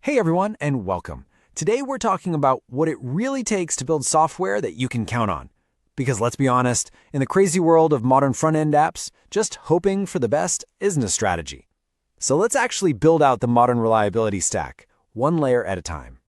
Hey everyone, and welcome. Today we're talking about what it really takes to build software that you can count on. Because let's be honest, in the crazy world of modern front-end apps, just hoping for the best isn't a strategy. So let's actually build out the modern reliability stack, one layer at a time.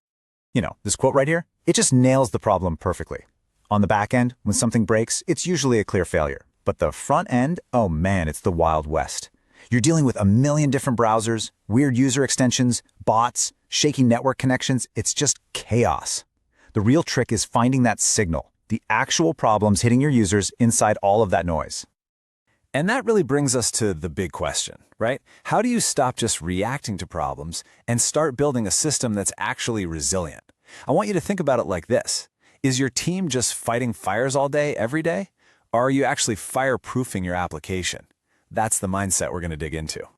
This quote right here, it just nails the problem perfectly. On the back end, when something breaks, it's usually a clear failure. But the front end, oh man, it's the Wild West. You're dealing with a million different browsers, weird user extensions, bots, shaky network connections. It's just chaos. The real trick is finding that signal, the actual problems hitting your users inside all of that noise. And that really brings us to the big question, right? How do you stop just reacting to problems and start building a system that's actually resilient? I want you to think about it like this. Is your team just fighting fires all day, every day? Or are you actually fireproofing your application? That's the mindset we're going to dig into.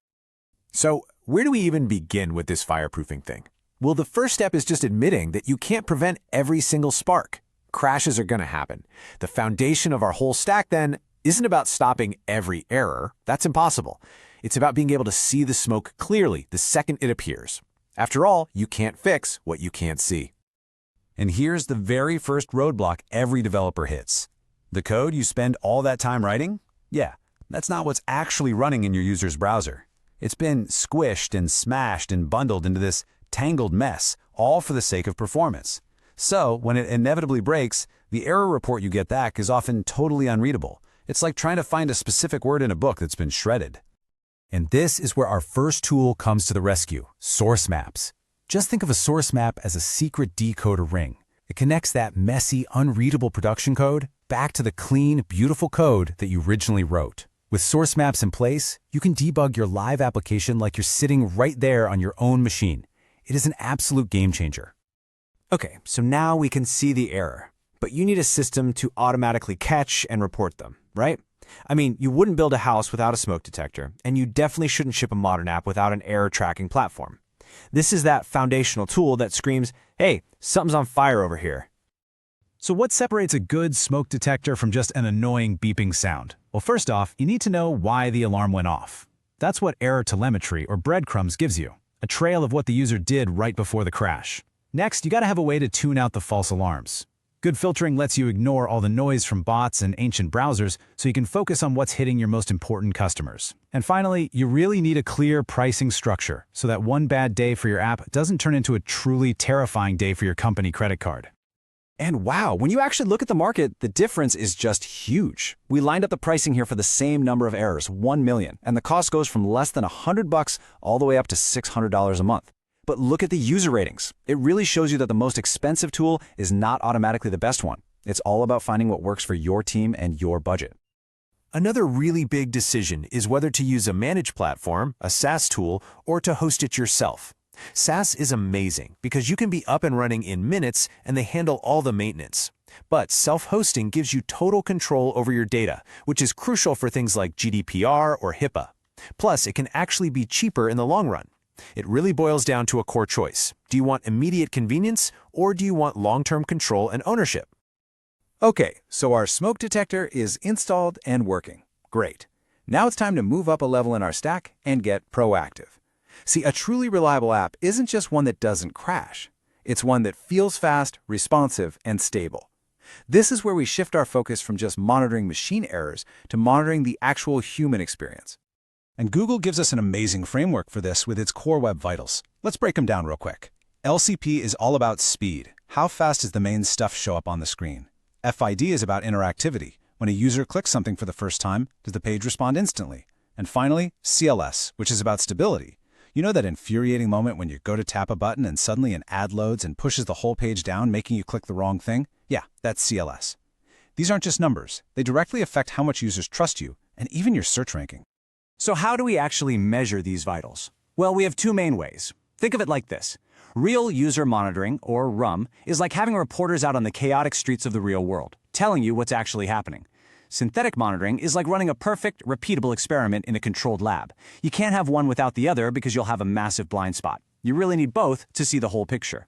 So, where do we even begin with this fireproofing thing? Well, the first step is just admitting that you can't prevent every single spark. Crashes are going to happen. The foundation of our whole stack, then, isn't about stopping every error. That's impossible. It's about being able to see the smoke clearly the second it appears. After all, you can't fix what you can't see. And here's the very first roadblock every developer hits. The code you spend all that time writing? Yeah, that's not what's actually running in your user's browser. It's been squished and smashed and bundled into this tangled mess, all for the sake of performance. So, when it inevitably breaks, the error report you get back is often totally unreadable. It's like trying to find a specific word in a book that's been shredded. And this is where our first tool comes to the rescue, source maps. Just think of a source map as a secret decoder ring. It connects that messy, unreadable production code back to the clean, beautiful code that you originally wrote. With source maps in place, you can debug your live application like you're sitting right there on your own machine. It is an absolute game changer. Okay, so now we can see the error, but you need a system to automatically catch and report them, right? I mean, you wouldn't build a house without a smoke detector, and you definitely shouldn't ship a modern app without an error tracking platform. This is that foundational tool that screams, hey, something's on fire over here. So what separates a good smoke detector from just an annoying beeping sound? Well, first off, you need to know why the alarm went off. That's what error telemetry or breadcrumbs gives you, a trail of what the user did right before the crash. Next, you gotta have a way to tune out the false alarms. Good filtering lets you ignore all the noise from bots and ancient browsers so you can focus on what's hitting your most important customers. And finally, you really need a clear pricing structure so that one bad day for your app doesn't turn into a truly terrifying day for your company credit card. And wow, when you actually look at the market, the difference is just huge. We lined up the pricing here for the same number of errors, 1 million, and the cost goes from less than $100 all the way up to $600 a month. But look at the user ratings. It really shows you that the most expensive tool is not automatically the best one. It's all about finding what works for your team and your budget. Another really big decision is whether to use a managed platform, a SaaS tool, or to host it yourself. SaaS is amazing because you can be up and running in minutes and they handle all the maintenance. But self-hosting gives you total control over your data, which is crucial for things like GDPR or HIPAA. Plus, it can actually be cheaper in the long run. It really boils down to a core choice. Do you want immediate convenience or do you want long-term control and ownership? Okay, so our smoke detector is installed and working. Great. Now it's time to move up a level in our stack and get proactive. See, a truly reliable app isn't just one that doesn't crash. It's one that feels fast, responsive, and stable. This is where we shift our focus from just monitoring machine errors to monitoring the actual human experience. And Google gives us an amazing framework for this with its Core Web Vitals. Let's break them down real quick. LCP is all about speed. How fast does the main stuff show up on the screen? FID is about interactivity. When a user clicks something for the first time, does the page respond instantly? And finally, CLS, which is about stability. You know that infuriating moment when you go to tap a button and suddenly an ad loads and pushes the whole page down, making you click the wrong thing? Yeah, that's CLS. These aren't just numbers. They directly affect how much users trust you and even your search ranking. So how do we actually measure these vitals? Well, we have two main ways. Think of it like this. Real user monitoring, or RUM, is like having reporters out on the chaotic streets of the real world, telling you what's actually happening. Synthetic monitoring is like running a perfect, repeatable experiment in a controlled lab. You can't have one without the other because you'll have a massive blind spot. You really need both to see the whole picture.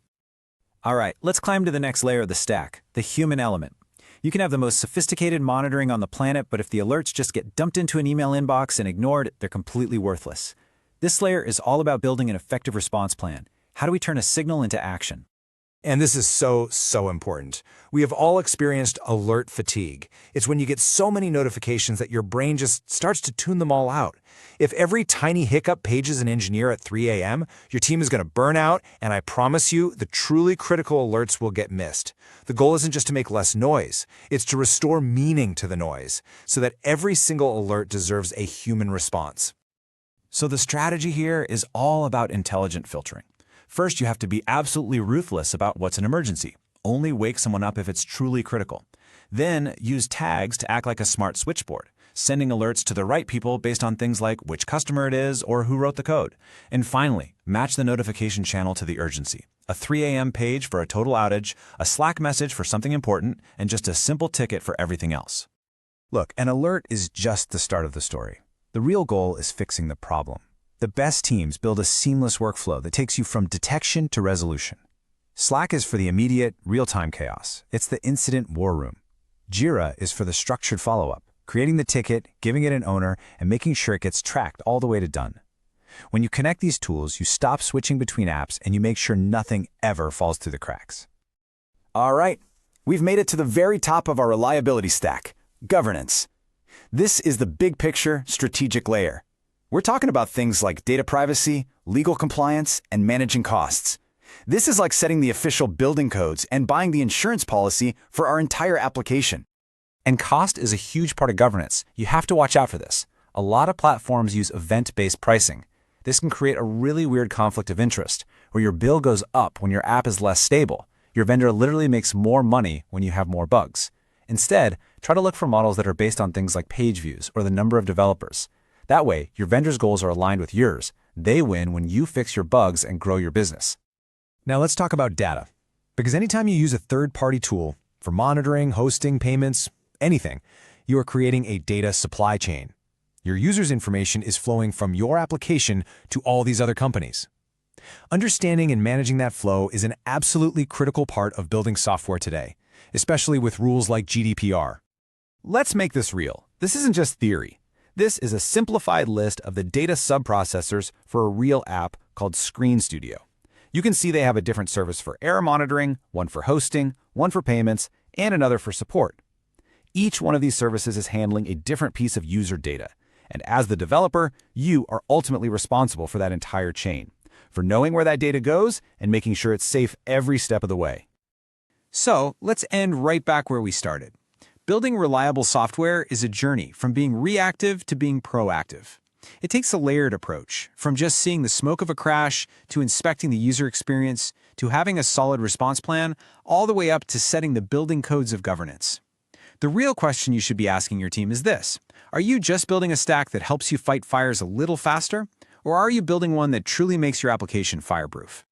All right, let's climb to the next layer of the stack, the human element. You can have the most sophisticated monitoring on the planet, but if the alerts just get dumped into an email inbox and ignored, they're completely worthless. This layer is all about building an effective response plan. How do we turn a signal into action? And this is so important. We have all experienced alert fatigue. It's when you get so many notifications that your brain just starts to tune them all out. If every tiny hiccup pages an engineer at 3 a.m., your team is going to burn out, and I promise you, the truly critical alerts will get missed. The goal isn't just to make less noise, it's to restore meaning to the noise, so that every single alert deserves a human response. So the strategy here is all about intelligent filtering. First, you have to be absolutely ruthless about what's an emergency. Only wake someone up if it's truly critical. Then, use tags to act like a smart switchboard, sending alerts to the right people based on things like which customer it is or who wrote the code. And finally, match the notification channel to the urgency. A 3 a.m. page for a total outage, a Slack message for something important, and just a simple ticket for everything else. Look, an alert is just the start of the story. The real goal is fixing the problem. The best teams build a seamless workflow that takes you from detection to resolution. Slack is for the immediate, real-time chaos. It's the incident war room. Jira is for the structured follow-up, creating the ticket, giving it an owner, and making sure it gets tracked all the way to done. When you connect these tools, you stop switching between apps and you make sure nothing ever falls through the cracks. All right, we've made it to the very top of our reliability stack, governance. This is the big picture, strategic layer. We're talking about things like data privacy, legal compliance, and managing costs. This is like setting the official building codes and buying the insurance policy for our entire application. And cost is a huge part of governance. You have to watch out for this. A lot of platforms use event-based pricing. This can create a really weird conflict of interest, where your bill goes up when your app is less stable. Your vendor literally makes more money when you have more bugs. Instead, try to look for models that are based on things like page views or the number of developers. That way, your vendor's goals are aligned with yours. They win when you fix your bugs and grow your business. Now let's talk about data. Because anytime you use a third-party tool for monitoring, hosting, payments, anything, you are creating a data supply chain. Your user's information is flowing from your application to all these other companies. Understanding and managing that flow is an absolutely critical part of building software today, especially with rules like GDPR. Let's make this real. This isn't just theory. This is a simplified list of the data subprocessors for a real app called Screen Studio. You can see they have a different service for error monitoring, one for hosting, one for payments, and another for support. Each one of these services is handling a different piece of user data, and as the developer, you are ultimately responsible for that entire chain, for knowing where that data goes and making sure it's safe every step of the way. So let's end right back where we started. Building reliable software is a journey from being reactive to being proactive. It takes a layered approach, from just seeing the smoke of a crash, to inspecting the user experience, to having a solid response plan, all the way up to setting the building codes of governance. The real question you should be asking your team is this: are you just building a stack that helps you fight fires a little faster? Or are you building one that truly makes your application fireproof?